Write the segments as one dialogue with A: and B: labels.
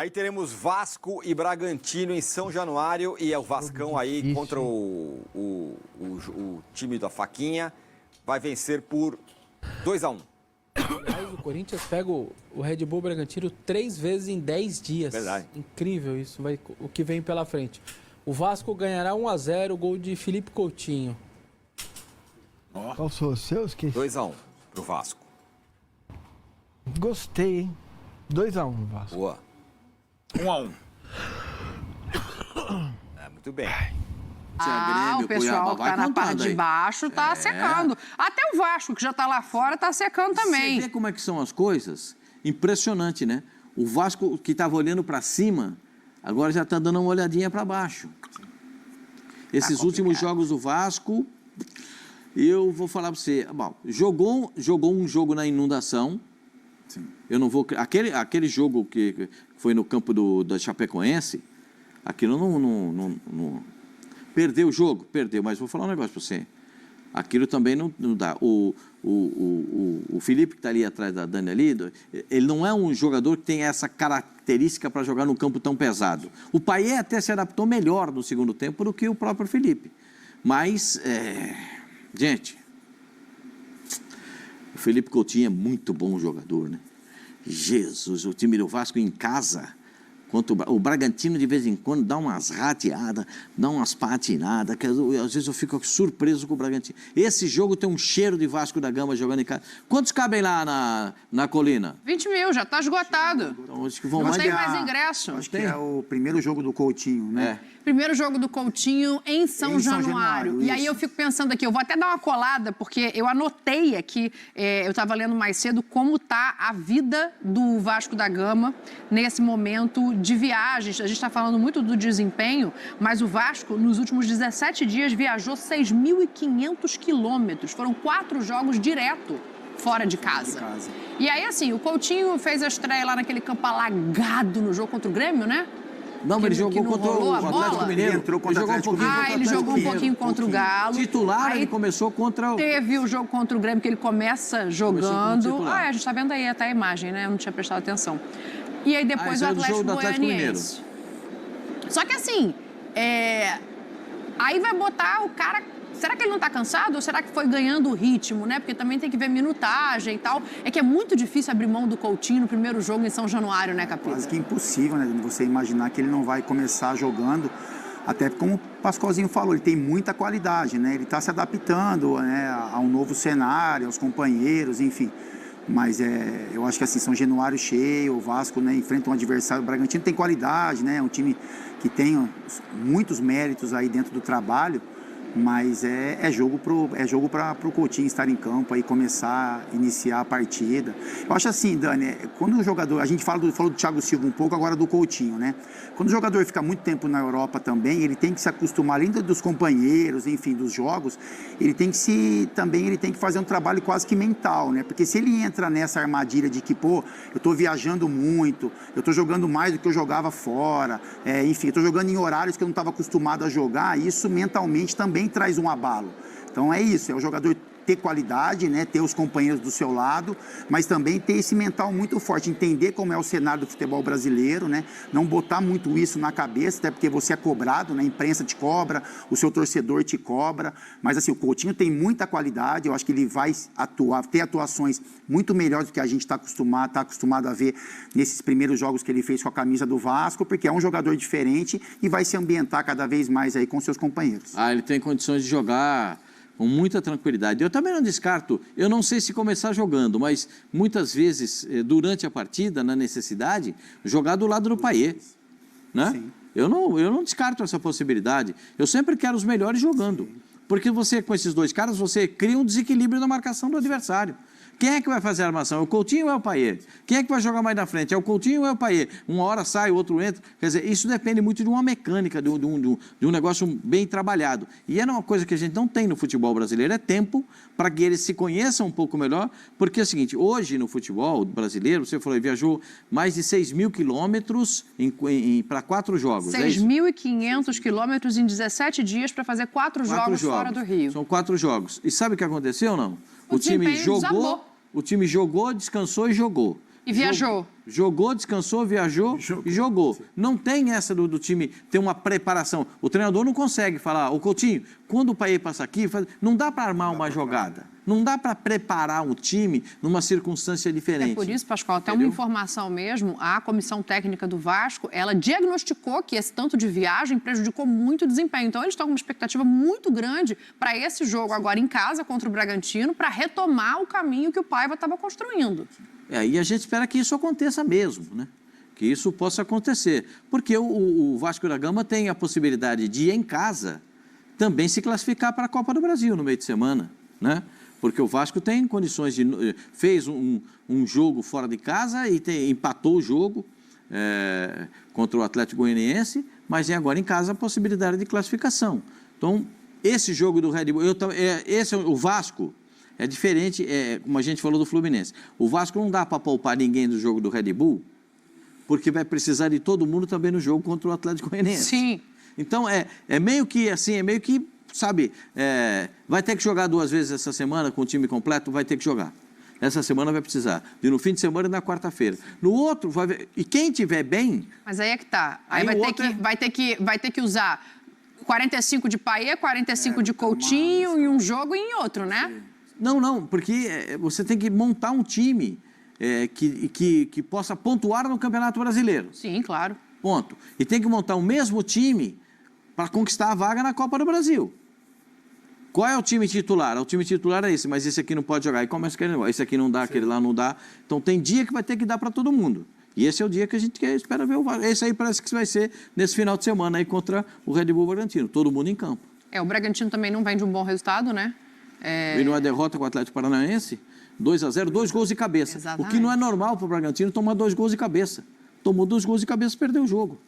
A: Aí teremos Vasco e Bragantino em São Januário e é o Vascão aí contra o time da Faquinha. Vai vencer por 2-1.
B: Aliás, o Corinthians pega o Red Bull Bragantino 3 vezes em 10 dias.
A: Verdade.
B: Incrível isso, o que vem pela frente. O Vasco ganhará 1-0, gol de Felipe Coutinho.
C: Qual são os seus?
A: 2-1 pro Vasco.
C: Gostei, hein? 2-1 Vasco.
A: Boa.
D: 1-1.
A: Muito bem.
E: O pessoal que tá na parte de baixo tá secando. Até o Vasco, que já tá lá fora, tá secando também.
F: Você vê como é que são as coisas? Impressionante, né? O Vasco, que estava olhando para cima, agora já está dando uma olhadinha para baixo. Esses últimos jogos do Vasco, eu vou falar para você. Bom, jogou um jogo na inundação.
D: Sim.
F: Eu não vou... Aquele jogo que foi no campo da Chapecoense, aquilo não... Perdeu o jogo? Perdeu, mas vou falar um negócio para você. Aquilo também não dá. O Felipe, que está ali atrás da Dani ali, ele não é um jogador que tem essa característica para jogar num campo tão pesado. O Payet até se adaptou melhor no segundo tempo do que o próprio Felipe. Mas, gente, o Felipe Coutinho é muito bom jogador, né? Jesus, o time do Vasco em casa... O Bragantino, de vez em quando, dá umas rateadas, dá umas patinadas, que às vezes eu fico surpreso com o Bragantino. Esse jogo tem um cheiro de Vasco da Gama jogando em casa. Quantos cabem lá na colina?
E: 20 mil, já tá esgotado.
F: Então, acho que vão
E: Não tem mais ingresso.
G: Acho que é o primeiro jogo do Coutinho, né?
E: Primeiro jogo do Coutinho em São Januário. E aí eu fico pensando aqui, eu vou até dar uma colada, porque eu anotei aqui, eu estava lendo mais cedo, como está a vida do Vasco da Gama nesse momento de viagens. A gente está falando muito do desempenho, mas o Vasco, nos últimos 17 dias, viajou 6.500 quilômetros. Foram 4 jogos direto fora de casa. E aí, assim, o Coutinho fez a estreia lá naquele campo alagado no jogo contra o Grêmio, né?
F: Não, mas ele jogou contra o Atlético Mineiro.
G: Ele entrou contra o Atlético Mineiro.
E: Ele jogou um pouquinho contra o Galo.
F: Titular, ele começou contra o...
E: Teve o jogo contra o Grêmio, que ele começa jogando. A gente está vendo aí até a imagem, né? Eu não tinha prestado atenção. E aí depois o Atlético Goianiense. Só que assim, aí vai botar o cara... Será que ele não está cansado ou será que foi ganhando o ritmo, né? Porque também tem que ver minutagem e tal. É que é muito difícil abrir mão do Coutinho no primeiro jogo em São Januário, né, Capita?
G: Quase que impossível, né? Você imaginar que ele não vai começar jogando. Até como o Pascoalzinho falou, ele tem muita qualidade, né? Ele está se adaptando, né, a um novo cenário, aos companheiros, enfim. Mas eu acho que assim, São Januário cheio, o Vasco, né, enfrenta um adversário. O Bragantino tem qualidade, né? É um time que tem muitos méritos aí dentro do trabalho. Mas é jogo para o Coutinho estar em campo e começar a iniciar a partida. Eu acho assim, Dani, quando o jogador... A gente falou do Thiago Silva um pouco, agora do Coutinho, né? Quando o jogador fica muito tempo na Europa também, ele tem que se acostumar, além dos companheiros, enfim, dos jogos, ele tem que fazer um trabalho quase que mental, né? Porque se ele entra nessa armadilha de que, pô, eu estou viajando muito, eu estou jogando mais do que eu jogava fora, enfim, eu estou jogando em horários que eu não estava acostumado a jogar, isso mentalmente também traz um abalo. Então é isso, é o jogador ter qualidade, né, ter os companheiros do seu lado, mas também ter esse mental muito forte, entender como é o cenário do futebol brasileiro, né, não botar muito isso na cabeça, até porque você é cobrado, né, a imprensa te cobra, o seu torcedor te cobra, mas assim, o Coutinho tem muita qualidade, eu acho que ele vai ter atuações muito melhores do que a gente está acostumado a ver nesses primeiros jogos que ele fez com a camisa do Vasco, porque é um jogador diferente e vai se ambientar cada vez mais aí com seus companheiros.
F: Ele tem condições de jogar com muita tranquilidade. Eu também não descarto, eu não sei se começar jogando, mas muitas vezes, durante a partida, na necessidade, jogar do lado do Payet, né?
G: Sim.
F: Eu não descarto essa possibilidade. Eu sempre quero os melhores jogando. Porque você, com esses dois caras, você cria um desequilíbrio na marcação do adversário. Quem é que vai fazer a armação? É o Coutinho ou é o Payet? Quem é que vai jogar mais na frente? É o Coutinho ou é o Payet? Uma hora sai, o outro entra. Quer dizer, isso depende muito de uma mecânica, de um negócio bem trabalhado. E é uma coisa que a gente não tem no futebol brasileiro, é tempo para que eles se conheçam um pouco melhor. Porque é o seguinte, hoje no futebol brasileiro, você falou, viajou mais de 6.000 quilômetros para 4 jogos.
E: 6.500 quilômetros em 17 dias para fazer 4 jogos fora do Rio.
F: São 4 jogos. E sabe o que aconteceu, não?
E: O time jogou.
F: O time jogou, descansou e jogou.
E: E viajou.
F: Jogou, descansou, viajou e jogou. Não tem essa do time ter uma preparação. O treinador não consegue falar, ô Coutinho, quando o Payet passa aqui, não dá para armar uma jogada. Não dá para preparar um time numa circunstância diferente.
E: É por isso, Pascoal, até uma informação mesmo, a comissão técnica do Vasco, ela diagnosticou que esse tanto de viagem prejudicou muito o desempenho. Então, eles estão com uma expectativa muito grande para esse jogo agora em casa contra o Bragantino, para retomar o caminho que o Paiva estava construindo.
F: E a gente espera que isso aconteça mesmo, né? Que isso possa acontecer. Porque o Vasco da Gama tem a possibilidade de, em casa, também se classificar para a Copa do Brasil no meio de semana, né? Porque o Vasco tem condições de... Fez um jogo fora de casa e empatou o jogo contra o Atlético Goianiense, mas tem agora em casa a possibilidade de classificação. Então, esse jogo do Red Bull... o Vasco é diferente, como a gente falou do Fluminense. O Vasco não dá para poupar ninguém do jogo do Red Bull, porque vai precisar de todo mundo também no jogo contra o Atlético Goianiense.
E: Sim.
F: Então, meio que assim, sabe, vai ter que jogar 2 vezes essa semana com o time completo, vai ter que jogar. Essa semana vai precisar. E no fim de semana e na quarta-feira. No outro, vai ver. E quem tiver bem...
E: Mas aí é que tá. Aí vai ter que usar 45 de Payet, 45 de Coutinho em um jogo e em outro, né?
F: Não, porque você tem que montar um time que possa pontuar no Campeonato Brasileiro.
E: Sim, claro.
F: Ponto. E tem que montar o mesmo time para conquistar a vaga na Copa do Brasil. Qual é o time titular? O time titular é esse, mas esse aqui não pode jogar. E começa aquele negócio. Esse aqui não dá, aquele lá não dá. Então tem dia que vai ter que dar para todo mundo. E esse é o dia que a gente espera ver o Vasco. Esse aí parece que vai ser nesse final de semana aí contra o Red Bull Bragantino. Todo mundo em campo.
E: O Bragantino também não vem de um bom resultado, né?
F: E numa derrota com o Atlético Paranaense, 2-0, 2 gols de cabeça.
E: Exatamente.
F: O que não é normal para o Bragantino tomar 2 gols de cabeça. Tomou 2 gols de cabeça e perdeu o jogo.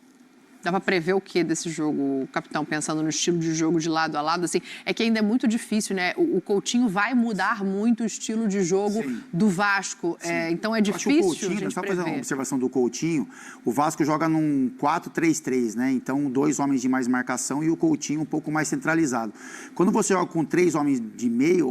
E: Dá para prever o que desse jogo, capitão, pensando no estilo de jogo de lado a lado? Assim, é que ainda é muito difícil, né? O Coutinho vai mudar muito o estilo de jogo do Vasco. Então é difícil
G: o Coutinho,
E: a gente
G: só fazer uma
E: prever.
G: observação do Coutinho, o Vasco joga num 4-3-3, né? Então 2 homens de mais marcação e o Coutinho um pouco mais centralizado. Quando você joga com 3 homens de meio,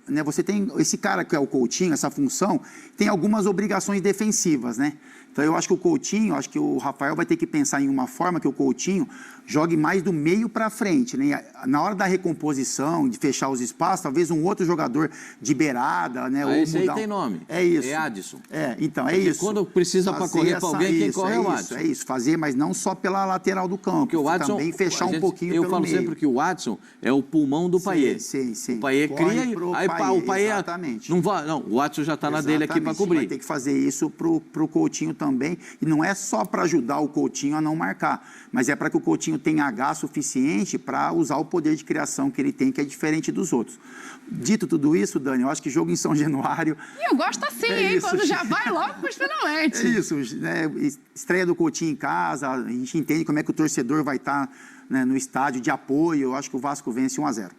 G: né, você tem esse cara que é o Coutinho, essa função, tem algumas obrigações defensivas, né? Então eu acho que o Coutinho, acho que o Rafael vai ter que pensar em uma forma que o Coutinho jogue mais do meio para frente, né? Na hora da recomposição, de fechar os espaços, talvez um outro jogador de beirada, né? Ou
F: esse
G: mudar...
F: aí tem nome.
G: É isso.
F: É Adson.
G: Então é
F: porque
G: isso.
F: quando precisa para correr para alguém, quem corre é o Adson.
G: É isso, fazer, mas não só pela lateral do campo.
F: Porque o Adson,
G: também fechar um pouquinho pelo meio.
F: Eu falo sempre que o Adson é o pulmão do Payet.
G: Sim.
F: O Payet cria e o Payet
G: exatamente.
F: não vai, não, o Adson já está na dele aqui para cobrir.
G: Vai ter que fazer isso pro Coutinho também, e não é só para ajudar o Coutinho a não marcar, mas é para que o Coutinho tenha H suficiente para usar o poder de criação que ele tem, que é diferente dos outros. Dito tudo isso, Dani, eu acho que jogo em São Januário...
E: E eu gosto assim, hein?
G: Isso.
E: Quando já vai logo para os finalmente.
G: É isso, né? Estreia do Coutinho em casa, a gente entende como é que o torcedor vai estar, né, no estádio de apoio. Eu acho que o Vasco vence 1-0.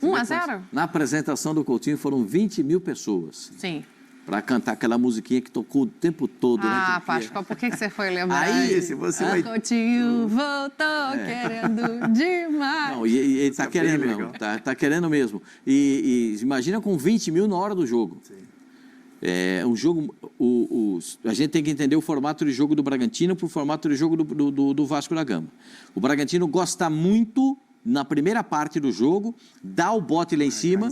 E: 1-0?
F: Na apresentação do Coutinho foram 20 mil pessoas.
E: Sim.
F: Para cantar aquela musiquinha que tocou o tempo todo.
E: Ah,
F: né?
E: Pascoal, por que você foi lembrar?
F: Aí,
G: se você vai...
E: Coutinho voltou querendo demais.
F: Não, e ele está querendo mesmo. Tá querendo mesmo. E imagina com 20 mil na hora do jogo. Sim. É um jogo... a gente tem que entender o formato de jogo do Bragantino para o formato de jogo do Vasco da Gama. O Bragantino gosta muito, na primeira parte do jogo, dá o bote lá em cima...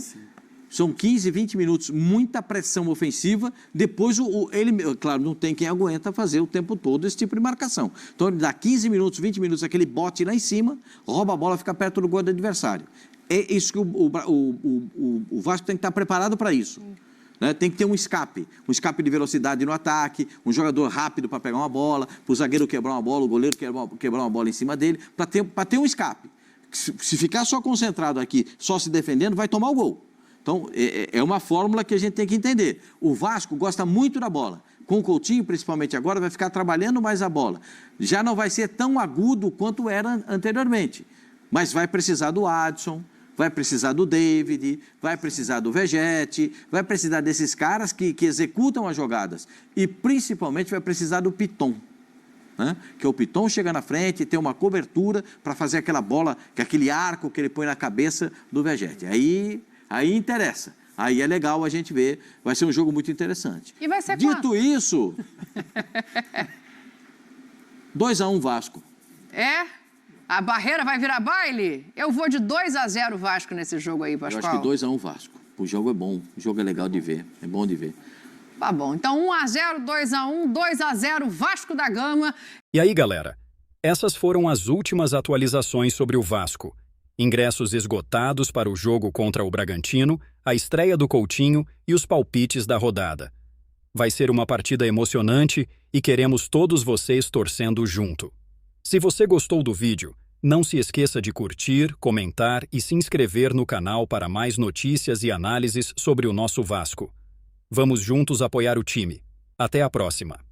F: São 15, 20 minutos, muita pressão ofensiva. Depois, ele, claro, não tem quem aguenta fazer o tempo todo esse tipo de marcação. Então, ele dá 15 minutos, 20 minutos, aquele bote lá em cima, rouba a bola, fica perto do gol do adversário. É isso que o Vasco tem que estar preparado para isso. Né? Tem que ter um escape de velocidade no ataque, um jogador rápido para pegar uma bola, para o zagueiro quebrar uma bola, o goleiro quebrar uma bola em cima dele, para ter um escape. Se ficar só concentrado aqui, só se defendendo, vai tomar o gol. Então, é uma fórmula que a gente tem que entender. O Vasco gosta muito da bola. Com o Coutinho, principalmente agora, vai ficar trabalhando mais a bola. Já não vai ser tão agudo quanto era anteriormente. Mas vai precisar do Adson, vai precisar do David, vai precisar do Vegetti, vai precisar desses caras que executam as jogadas. E, principalmente, vai precisar do Piton. Né? Que o Piton chega na frente e tem uma cobertura para fazer aquela bola, aquele arco que ele põe na cabeça do Vegetti. Aí interessa. Aí é legal a gente ver, vai ser um jogo muito interessante.
E: E vai ser
F: Dito isso, 2-1 Vasco.
E: É? A barreira vai virar baile? Eu vou de 2-0 Vasco nesse jogo aí,
F: Eu
E: Pascoal.
F: acho que 2-1 Vasco. O jogo é bom, o jogo é legal de ver, é bom de ver.
E: Tá bom, então 1-0, 2-1, 2-0 Vasco da Gama.
H: E aí, galera? Essas foram as últimas atualizações sobre o Vasco. Ingressos esgotados para o jogo contra o Bragantino, a estreia do Coutinho e os palpites da rodada. Vai ser uma partida emocionante e queremos todos vocês torcendo junto. Se você gostou do vídeo, não se esqueça de curtir, comentar e se inscrever no canal para mais notícias e análises sobre o nosso Vasco. Vamos juntos apoiar o time. Até a próxima!